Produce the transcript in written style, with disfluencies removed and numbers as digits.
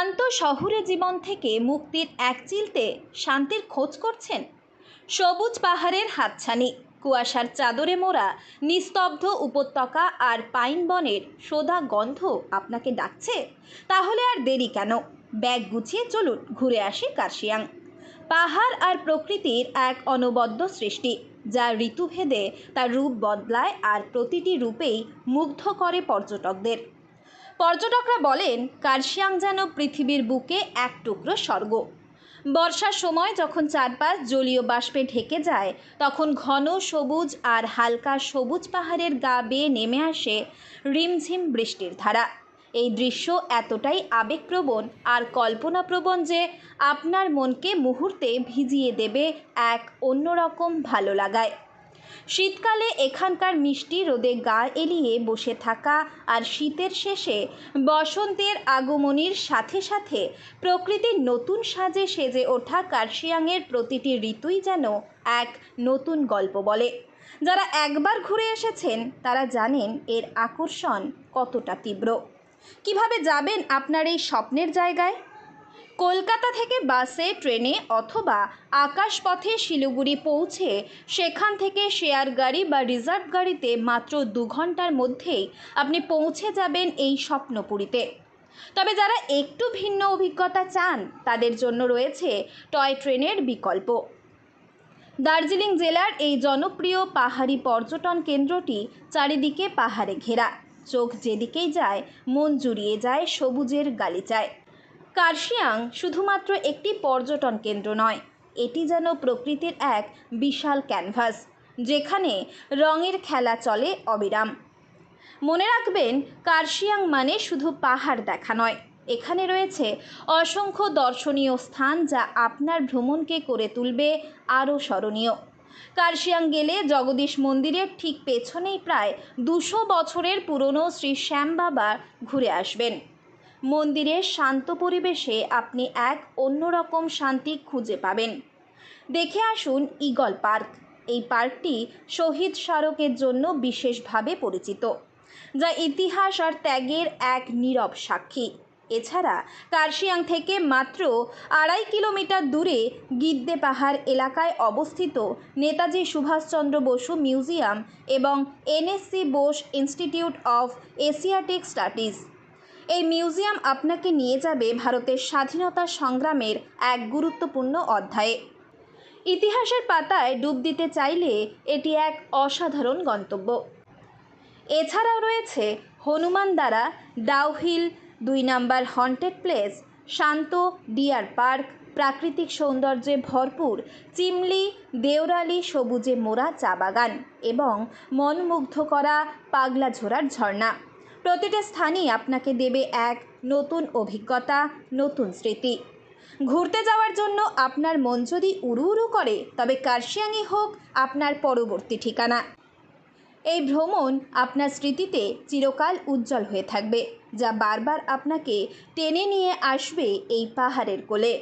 ক্লান্ত শহুরে জীবন থেকে মুক্তির এক চিলতে শান্তির খোঁজ করছেন? সবুজ পাহাড়ের হাতছানি, কুয়াশার চাদরে মোড়া নিস্তব্ধ উপত্যকা আর পাইন বনের সোদা গন্ধ আপনাকে ডাকছে? তাহলে আর দেরি কেন? ব্যাগ গুছিয়ে চলুন ঘুরে আসি কার্শিয়াং। পাহাড় আর প্রকৃতির এক অনবদ্য সৃষ্টি, যা ঋতুভেদে তার রূপ বদলায় আর প্রতিটি রূপেই মুগ্ধ করে পর্যটকদের। পর্যটকরা বলেন কার্শিয়াং যেন পৃথিবীর বুকে এক টুকরো স্বর্গ। বর্ষার সময় যখন চারপাশ জলীয় বাষ্পে ঢেকে যায়, তখন ঘন সবুজ আর হালকা সবুজ পাহাড়ের গা বেয়ে নেমে আসে রিমঝিম বৃষ্টির ধারা। এই দৃশ্য এতটাই আবেগপ্রবণ আর কল্পনাপ্রবণ যে আপনার মনকে মুহূর্তে ভিজিয়ে দেবে এক অন্যরকম ভালো লাগায়। শীতকালে এখানকার মিষ্টি রোদে গা এলিয়ে বসে থাকা আর শীতের শেষে বসন্তের আগমনীর সাথে সাথে প্রকৃতির নতুন সাজে সেজে ওঠা কার্শিয়াংয়ের প্রতিটি ঋতুই যেন এক নতুন গল্প বলে। যারা একবার ঘুরে এসেছেন তারা জানেন এর আকর্ষণ কতটা তীব্র। কিভাবে যাবেন আপনার এই স্বপ্নের জায়গায়? কলকাতা থেকে বাসে, ট্রেনে অথবা আকাশপথে শিলিগুড়ি পৌঁছে সেখান থেকে শেয়ার গাড়ি বা রিজার্ভ গাড়িতে মাত্র 2 ঘন্টার মধ্যেই আপনি পৌঁছে যাবেন এই স্বপ্নপুরীতে। তবে যারা একটু ভিন্ন অভিজ্ঞতা চান তাদের জন্য রয়েছে টয় ট্রেনের বিকল্প। দার্জিলিং জেলার এই জনপ্রিয় পাহাড়ি পর্যটন কেন্দ্রটি চারিদিকে পাহাড়ে ঘেরা। চোখ যেদিকেই যায় মন জুড়িয়ে যায় সবুজের গালিচায়। কার্শিয়াং শুধুমাত্র একটি পর্যটন কেন্দ্র নয়, এটি যেন প্রকৃতির এক বিশাল ক্যানভাস, যেখানে রঙের খেলা চলে অবিরাম। মনে রাখবেন, কার্শিয়াং মানে শুধু পাহাড় দেখা নয়, এখানে রয়েছে অসংখ্য দর্শনীয় স্থান যা আপনার ভ্রমণকে করে তুলবে আরও স্মরণীয়। কার্শিয়াং গেলে জগদীশ মন্দিরের ঠিক পেছনেই প্রায় 200 বছরের পুরনো শ্রী শ্যাম বাবা ঘুরে আসবেন। মন্দিরের শান্ত পরিবেশে আপনি এক অন্যরকম শান্তি খুঁজে পাবেন। দেখে আসুন ঈগল পার্ক। এই পার্কটি শহীদ স্মারকের জন্য বিশেষভাবে পরিচিত, যা ইতিহাস আর ত্যাগের এক নীরব সাক্ষী। এছাড়া কার্শিয়াং থেকে মাত্র 2.5 কিলোমিটার দূরে গিদ্দে পাহাড় এলাকায় অবস্থিত নেতাজি সুভাষচন্দ্র বসু মিউজিয়াম এবং NSC Bose institute of Asiatic studies. এই মিউজিয়াম আপনাকে নিয়ে যাবে ভারতের স্বাধীনতা সংগ্রামের এক গুরুত্বপূর্ণ অধ্যায়ে। ইতিহাসের পাতায় ডুব দিতে চাইলে এটি এক অসাধারণ গন্তব্য। এছাড়াও রয়েছে হনুমানদারা ডাউহিল, 2 নম্বর হন্টেড প্লেস, শান্ত ডিয়ার পার্ক, প্রাকৃতিক সৌন্দর্যে ভরপুর চিমলি, দেওরালি সবুজে মোড়া চা বাগান এবং মনমুগ্ধ করা পাগলাঝোড়ার ঝর্ণা। প্রতিটা স্থানই আপনাকে দেবে এক নতুন অভিজ্ঞতা, নতুন স্মৃতি। ঘুরতে যাওয়ার জন্য আপনার মন যদি উড়ু উড়ু করে, তবে কার্শিয়াংই হোক আপনার পরবর্তী ঠিকানা। এই ভ্রমণ আপনার স্মৃতিতে চিরকাল উজ্জ্বল হয়ে থাকবে, যা বারবার আপনাকে টেনে নিয়ে আসবে এই পাহাড়ের কোলে।